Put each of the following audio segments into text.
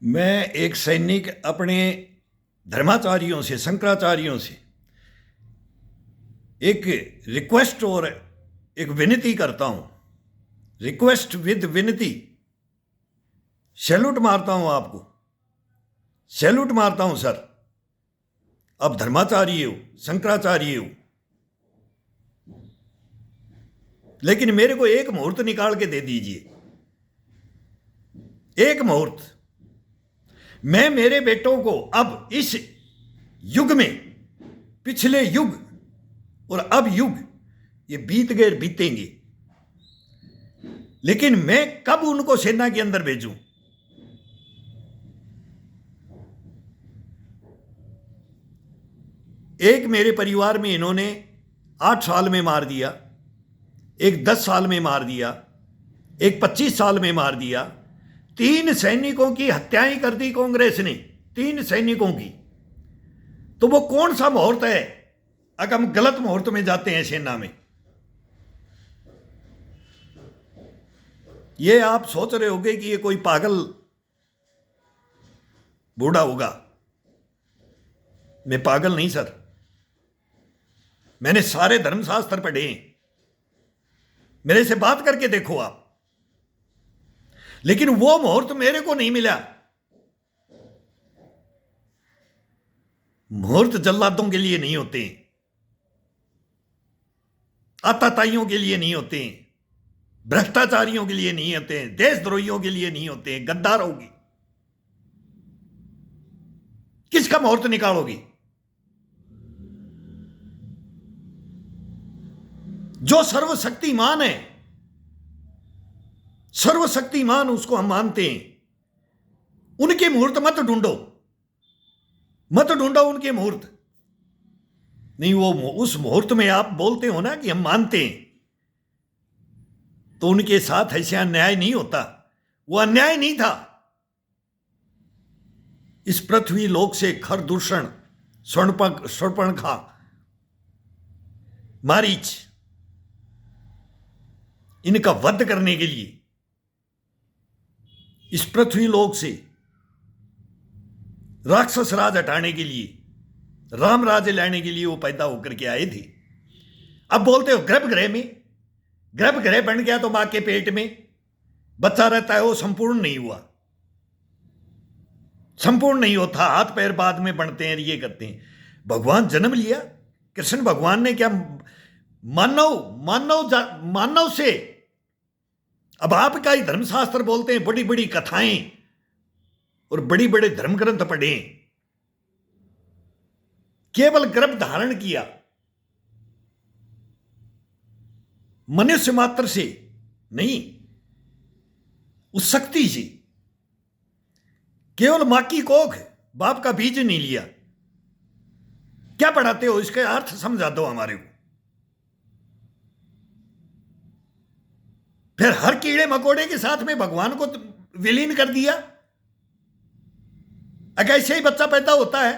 मैं एक सैनिक अपने धर्माचार्यों से, शंकराचार्यों से एक रिक्वेस्ट और एक विनती करता हूं। रिक्वेस्ट विद विनती। सैल्यूट मारता हूं आपको, सैल्यूट मारता हूं सर। आप धर्माचार्य हो, शंकराचार्य हो, लेकिन मेरे को एक मुहूर्त निकाल के दे दीजिए, एक मुहूर्त। मैं मेरे बेटों को अब इस युग में, पिछले युग और अब युग, ये बीत गए, बीतेंगे, लेकिन मैं कब उनको सेना के अंदर भेजूं? एक मेरे परिवार में इन्होंने 8 साल में मार दिया, एक 10 साल में मार दिया, एक 25 साल में मार दिया। 3 सैनिकों की हत्याएं कर दी कांग्रेस ने, 3 सैनिकों की। तो वो कौन सा मुहूर्त है अगर हम गलत मुहूर्त में जाते हैं सेना में? ये आप सोच रहे होंगे कि ये कोई पागल बूढ़ा होगा। मैं पागल नहीं सर, मैंने सारे धर्मशास्त्र पढ़े हैं, मेरे से बात करके देखो आप। लेकिन वो मुहूर्त मेरे को नहीं मिला। मुहूर्त जल्लादों के लिए नहीं होते, आताताइयों के लिए नहीं होते, भ्रष्टाचारियों के लिए नहीं होते, देशद्रोहियों के लिए नहीं होते, गद्दारों की। किसका मुहूर्त निकालोगी? जो सर्वशक्तिमान है, सर्वशक्तिमान उसको हम मानते हैं, उनके मुहूर्त मत ढूंढो, मत ढूंढो उनके मुहूर्त। नहीं, वो उस मुहूर्त में आप बोलते हो ना कि हम मानते हैं, तो उनके साथ ऐसे अन्याय नहीं होता। वो अन्याय नहीं था। इस पृथ्वी लोक से खरदूषण, शूर्पणखा, मारीच, इनका वध करने के लिए, इस पृथ्वी लोक से राक्षस राज हटाने के लिए, राम राज्य लाने के लिए वो पैदा होकर के आए थे। अब बोलते हो गर्भगृह में, गर्भगृह बन गया तो मां के पेट में बच्चा रहता है, वो संपूर्ण नहीं हुआ, संपूर्ण नहीं होता। हाथ पैर बाद में बनते हैं, ये करते हैं। भगवान जन्म लिया, कृष्ण भगवान ने क्या मानव से, अब आपका ही धर्मशास्त्र बोलते हैं, बड़ी बड़ी कथाएं और बड़ी बड़े धर्म ग्रंथ पढ़े, केवल गर्भ धारण किया मनुष्य मात्र से नहीं, उस शक्ति से। केवल मां की कोख, बाप का बीज नहीं लिया। क्या पढ़ाते हो? इसके अर्थ समझा दो हमारे को। फिर हर कीड़े मकोड़े के साथ में भगवान को विलीन कर दिया। अगर ऐसे ही बच्चा पैदा होता है,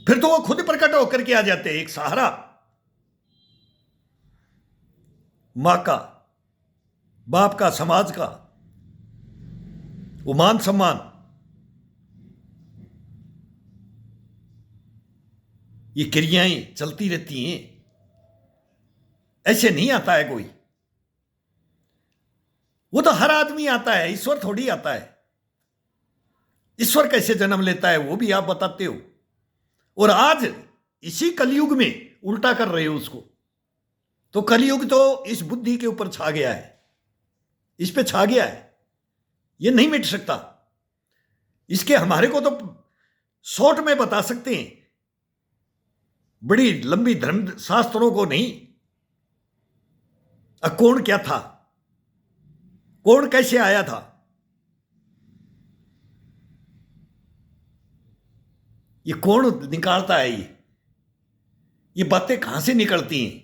फिर तो वो खुद प्रकट होकर के आ जाते हैं, एक सहारा, मां का, बाप का, समाज का, वो मान सम्मान। ये क्रियाएं चलती रहती हैं, ऐसे नहीं आता है कोई। वो तो हर आदमी आता है, ईश्वर थोड़ी आता है। ईश्वर कैसे जन्म लेता है वो भी आप बताते हो, और आज इसी कलयुग में उल्टा कर रहे हो उसको। तो कलयुग तो इस बुद्धि के ऊपर छा गया है, इस पे छा गया है, ये नहीं मिट सकता। इसके हमारे को तो शॉर्ट में बता सकते हैं, बड़ी लंबी धर्म शास्त्रों को नहीं। कौन क्या था, कौन कैसे आया था, ये कौन निकालता है? ये बातें कहां से निकलती हैं?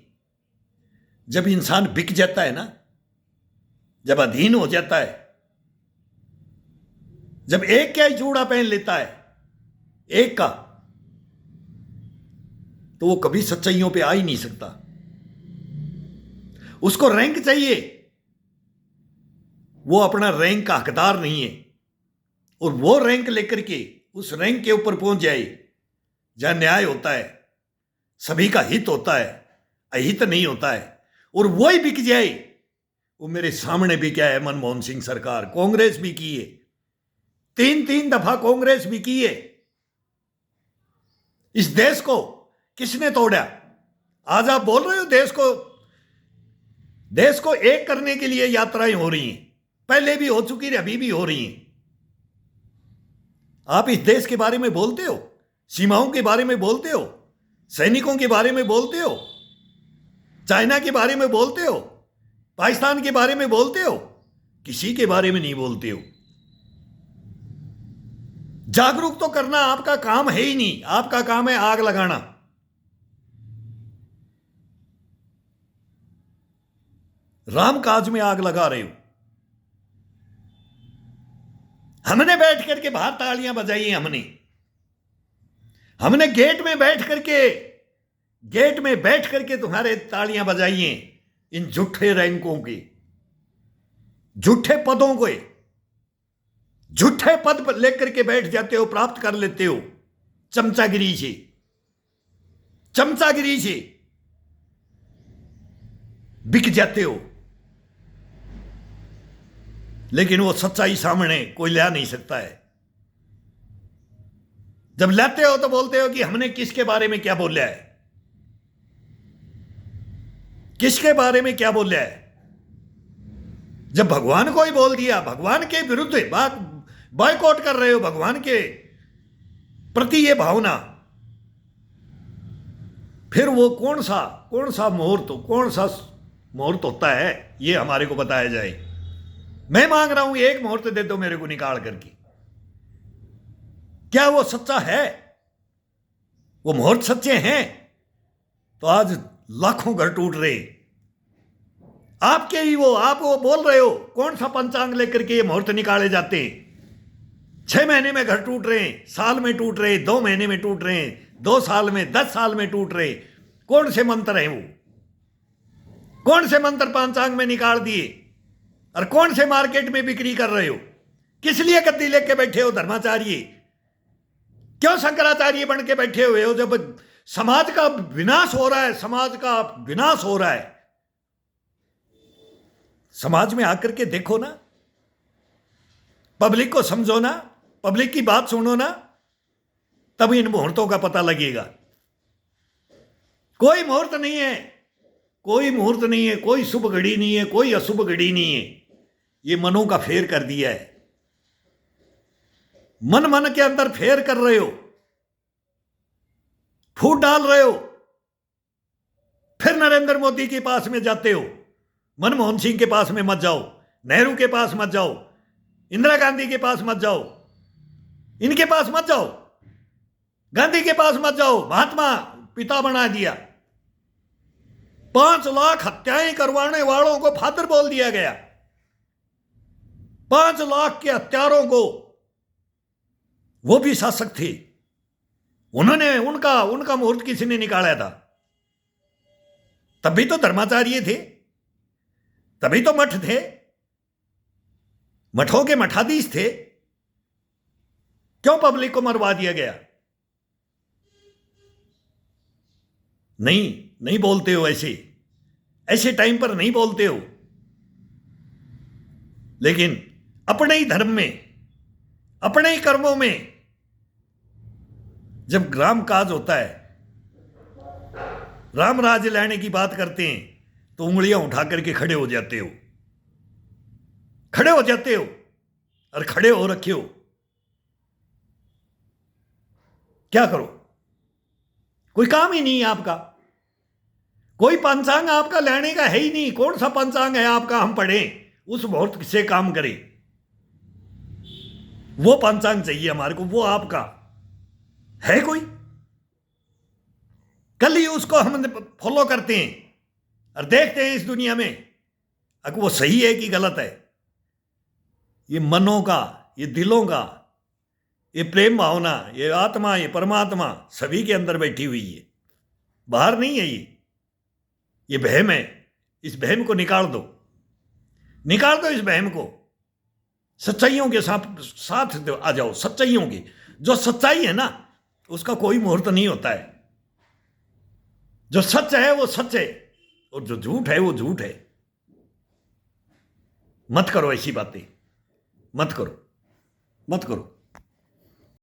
जब इंसान बिक जाता है ना, जब अधीन हो जाता है, जब एक क्या जूड़ा पहन लेता है एक का, तो वो कभी सच्चाइयों पे आ ही नहीं सकता। उसको रैंक चाहिए, वो अपना रैंक का हकदार नहीं है, और वो रैंक लेकर के उस रैंक के ऊपर पहुंच जाए जहां न्याय होता है, सभी का हित होता है, अहित नहीं होता है, और वो ही बिक जाए। वो मेरे सामने भी क्या है, मनमोहन सिंह सरकार, कांग्रेस भी की है, 3-3 दफा कांग्रेस भी की है। इस देश को किसने तोड़ा? आज आप बोल रहे हो देश को एक करने के लिए यात्राएं हो रही हैं, पहले भी हो चुकी है, अभी भी हो रही हैं। आप इस देश के बारे में बोलते हो, सीमाओं के बारे में बोलते हो, सैनिकों के बारे में बोलते हो, चाइना के बारे में बोलते हो, पाकिस्तान के बारे में बोलते हो, किसी के बारे में नहीं बोलते हो। जागरूक तो करना आपका काम है ही नहीं, आपका काम है आग लगाना। राम काज में आग लगा रहे हो। हमने बैठ करके बाहर तालियां बजाई, हमने गेट में बैठ करके तुम्हारे तालियां बजाई हैं, इन झूठे रैंकों की, झूठे पदों को, झूठे पद लेकर के बैठ जाते हो, प्राप्त कर लेते हो चमचागिरी से बिक जाते हो। लेकिन वो सच्चाई सामने कोई ला नहीं सकता है। जब लाते हो तो बोलते हो कि हमने किसके बारे में क्या बोला है, किसके बारे में क्या बोला है। जब भगवान को ही बोल दिया, भगवान के विरुद्ध बात बॉयकॉट कर रहे हो, भगवान के प्रति ये भावना, फिर वो कौन सा मुहूर्त होता है, ये हमारे को बताया जाए। मैं मांग रहा हूं, एक मुहूर्त दे दो मेरे को निकाल करके। क्या वो सच्चा है? वो मुहूर्त सच्चे हैं तो आज लाखों घर टूट रहे। आपके ही आप वो बोल रहे हो, कौन सा पंचांग लेकर के ये मुहूर्त निकाले जाते हैं? 6 महीने में घर टूट रहे हैं, साल में टूट रहे, 2 महीने में टूट रहे हैं, 2 साल में, 10 साल में टूट रहे। कौन से मंत्र हैं वो? कौन से मंत्र पंचांग में निकाल दिए और कौन से मार्केट में बिक्री कर रहे हो? किस लिए गद्दी लेके बैठे हो धर्माचार्य? क्यों शंकराचार्य बन के बैठे हुए हो? जब समाज का विनाश हो रहा है, समाज का विनाश हो रहा है, समाज में आकर के देखो ना, पब्लिक को समझो ना, पब्लिक की बात सुनो ना, तब इन मुहूर्तों का पता लगेगा। कोई मुहूर्त नहीं है, कोई मुहूर्त नहीं है, कोई शुभ घड़ी नहीं है, कोई अशुभ घड़ी नहीं है। ये मनों का फेर कर दिया है, मन के अंदर फेर कर रहे हो, फूट डाल रहे हो। फिर नरेंद्र मोदी के पास में जाते हो, मनमोहन सिंह के पास में मत जाओ, नेहरू के पास मत जाओ, इंदिरा गांधी के पास मत जाओ, इनके पास मत जाओ, गांधी के पास मत जाओ। महात्मा पिता बना दिया, 5 लाख हत्याएं करवाने वालों को फादर बोल दिया गया, 5 लाख के हत्यारों को। वो भी शासक थे, उन्होंने उनका मुहूर्त किसी ने निकाला था? तभी तो धर्माचार्य थे, तभी तो मठ थे, मठों के मठाधीश थे। क्यों पब्लिक को मरवा दिया गया? नहीं बोलते हो, ऐसे टाइम पर नहीं बोलते हो। लेकिन अपने ही धर्म में, अपने ही कर्मों में जब राम काज होता है, राम राज्य लाने की बात करते हैं, तो उंगलियां उठा करके खड़े हो जाते हो और खड़े हो रखे हो। क्या करो? कोई काम ही नहीं है आपका, कोई पंचांग आपका लेने का है ही नहीं। कौन सा पंचांग है आपका हम पढ़ें, उस मुहूर्त से काम करें? वो पंचांग चाहिए हमारे को, वो आपका है कोई? कल ही उसको हम फॉलो करते हैं और देखते हैं इस दुनिया में अगर वो सही है कि गलत है। ये मनों का, ये दिलों का, ये प्रेम भावना, ये आत्मा, ये परमात्मा सभी के अंदर बैठी हुई है, बाहर नहीं है। ये वहम है, इस वहम को निकाल दो इस वहम को। सच्चाइयों के साथ साथ आ जाओ, सच्चाइयों की। जो सच्चाई है ना उसका कोई मुहूर्त नहीं होता है। जो सच है वो सच है, और जो झूठ है वो झूठ है। मत करो ऐसी बातें, मत करो, मत करो।